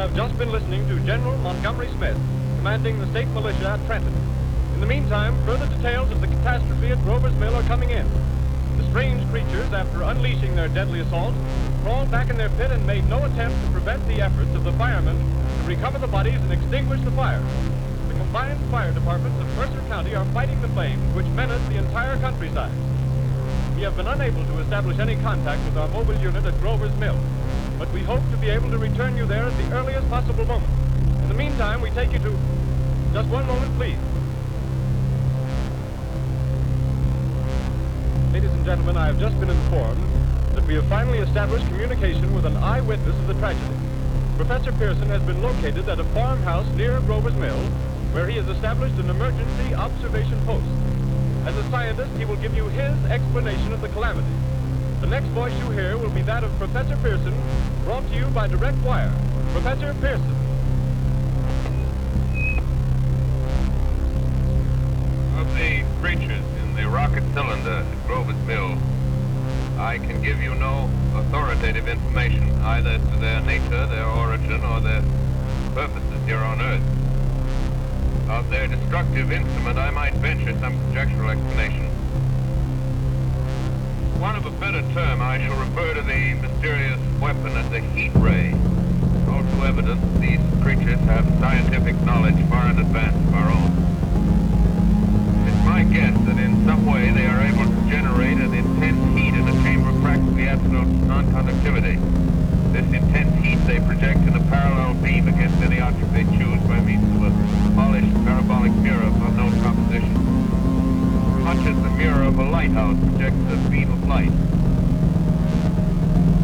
have just been listening to General Montgomery Smith, commanding the state militia at Trenton. In the meantime, further details of the catastrophe at Grover's Mill are coming in. The strange creatures, after unleashing their deadly assault, crawled back in their pit and made no attempt to prevent the efforts of the firemen to recover the bodies and extinguish the fire. The combined fire departments of Mercer County are fighting the flames which menace the entire countryside. We have been unable to establish any contact with our mobile unit at Grover's Mill, but we hope to be able to return you there at the earliest possible moment. In the meantime, we take you to... Just one moment, please. Ladies and gentlemen, I have just been informed that we have finally established communication with an eyewitness of the tragedy. Professor Pearson has been located at a farmhouse near Grover's Mill, where he has established an emergency observation post. As a scientist, he will give you his explanation of the calamity. The next voice you hear will be that of Professor Pearson, brought to you by direct wire. Professor Pearson. Of the creatures in the rocket cylinder at Grover's Mill, I can give you no authoritative information, either as to their nature, their origin, or their purposes here on Earth. Of their destructive instrument, I might venture some conjectural explanation. One of a better term, I shall refer to the mysterious weapon as a heat ray. Also evident that these creatures have scientific knowledge far in advance of our own. It's my guess that in some way they are able to generate an intense heat in a chamber of practically absolute non-conductivity. This intense heat they project in a parallel beam against any object they choose by means of a polished parabolic mirror of unknown composition. Much as the mirror of a lighthouse projects a beam of light.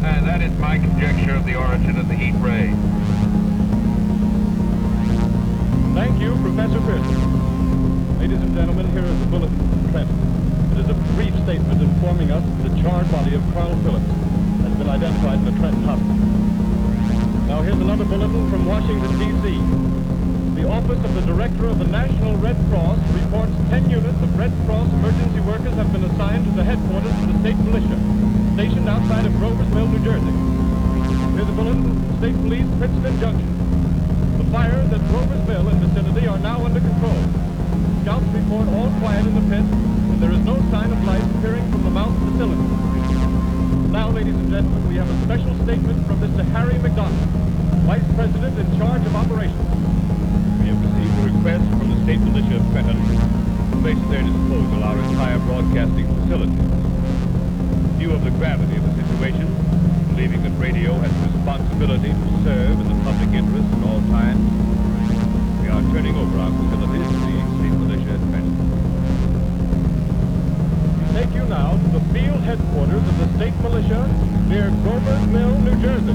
And that is my conjecture of the origin of the heat ray. Thank you, Professor Pearson. Ladies and gentlemen, here is the bulletin from Trenton. It is a brief statement informing us that the charred body of Carl Phillips has been identified in the Trenton hospital. Now here's another bulletin from Washington, D.C. The Office of the Director of the National Red Cross reports 10 units of Red Cross emergency workers have been assigned to the headquarters of the state militia, stationed outside of Grover's Mill, New Jersey. Here's a bulletin from State Police, Princeton Junction. The fires at Grover's Mill and vicinity are now under control. Scouts report all quiet in the pit, and there is no sign of life appearing from the mouth of the cylinder. Now, ladies and gentlemen, we have a special statement from Mr. Harry McDonald, Vice President in charge of operations. We have received a request from the state militia of Trenton to place at their disposal our entire broadcasting facilities. In view of the gravity of the situation, believing that radio has a responsibility to serve in the public interest at all times, we are turning over our facilities to the state militia at Trenton. We take you now to the field headquarters of the state militia near Grover's Mill, New Jersey.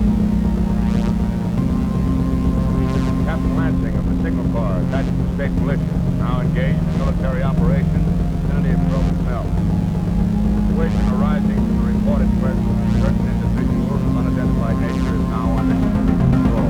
Captain Lansing of the Signal Corps, attached to the state militia, now engaged in military operations in the vicinity of Grover's Mill. The situation arising from the reported presence of certain individuals of unidentified nature is now under control.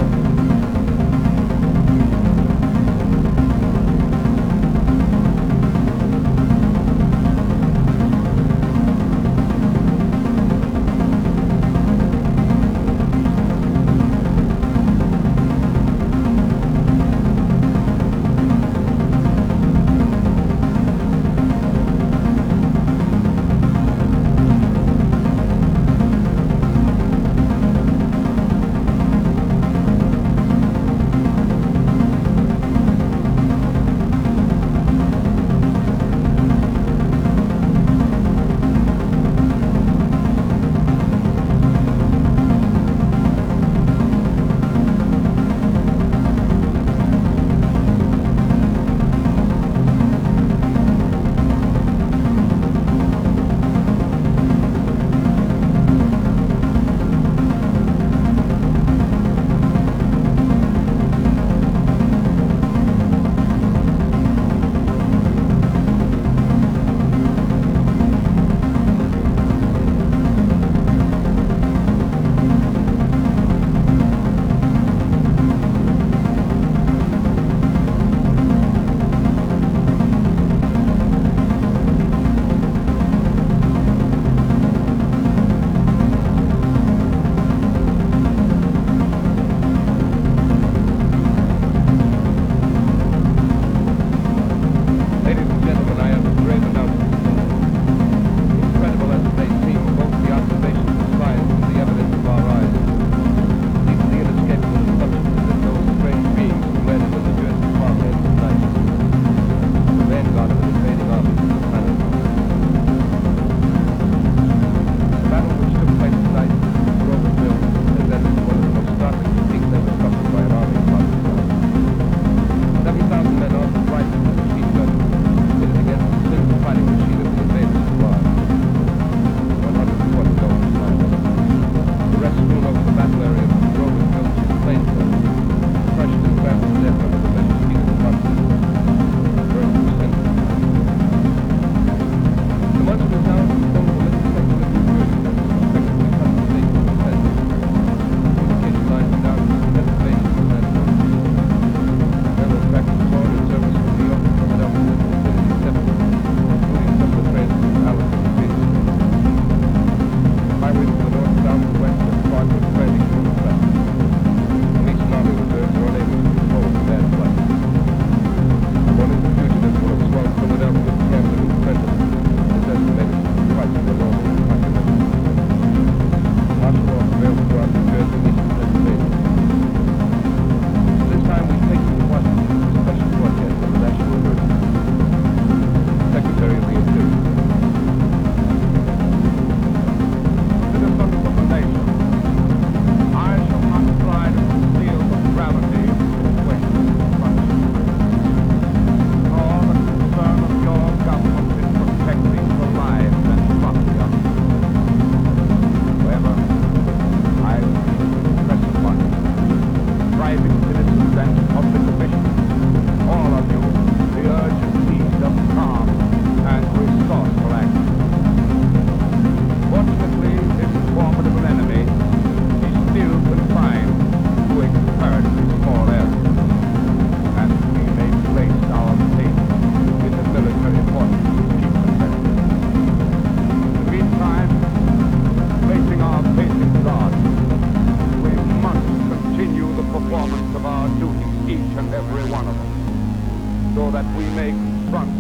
of our duties, each and every one of us, so that we may confront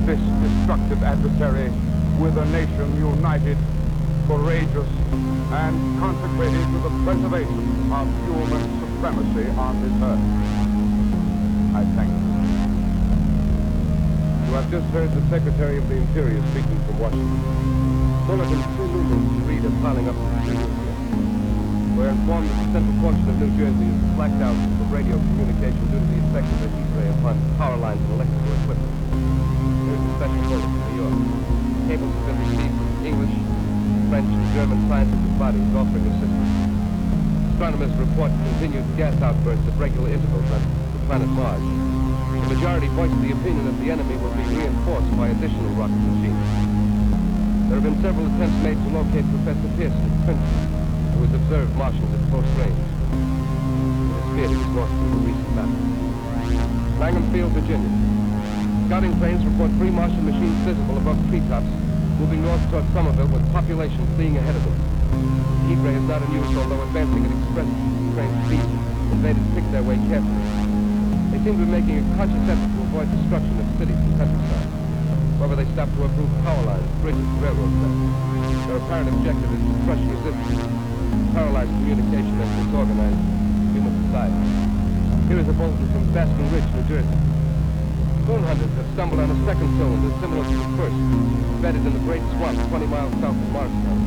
this destructive adversary with a nation united, courageous, and consecrated to the preservation of human supremacy on this earth. I thank you. You have just heard the Secretary of the Interior speaking from Washington. Bulletins too numerous to read are piling up from the news here. We're informed that the central portion of New Jersey is blacked out for radio communication due to the effect of the heat ray upon power lines and electrical equipment. Here's a special bulletin from New York. Cables have been received from English, French, and German scientific bodies offering assistance. Astronomers report continued gas outbursts at regular intervals on the planet Mars. The majority voiced the opinion that the enemy will be reinforced by additional rocket machines. There have been several attempts made to locate Professor Pearson at Princeton, who has observed Martians at close range. It is feared he was lost in a recent battle. Langham Field, Virginia. Scouting planes report 3 Martian machines visible above treetops, moving north toward Somerville with population fleeing ahead of them. The heat ray is not in use, although advancing at express train speed, invaders pick their way carefully. They seem to be making a conscious effort to avoid destruction of cities and countryside. However, they stop to improve power lines, bridges, and railroad tracks. Their apparent objective is to crush resistance, paralyze communication, and disorganize human society. Here is a bulletin from Basking Ridge, New Jersey. Moon hunters have stumbled on a second cylinder similar to the first, embedded in the great swamp 20 miles south of Morristown.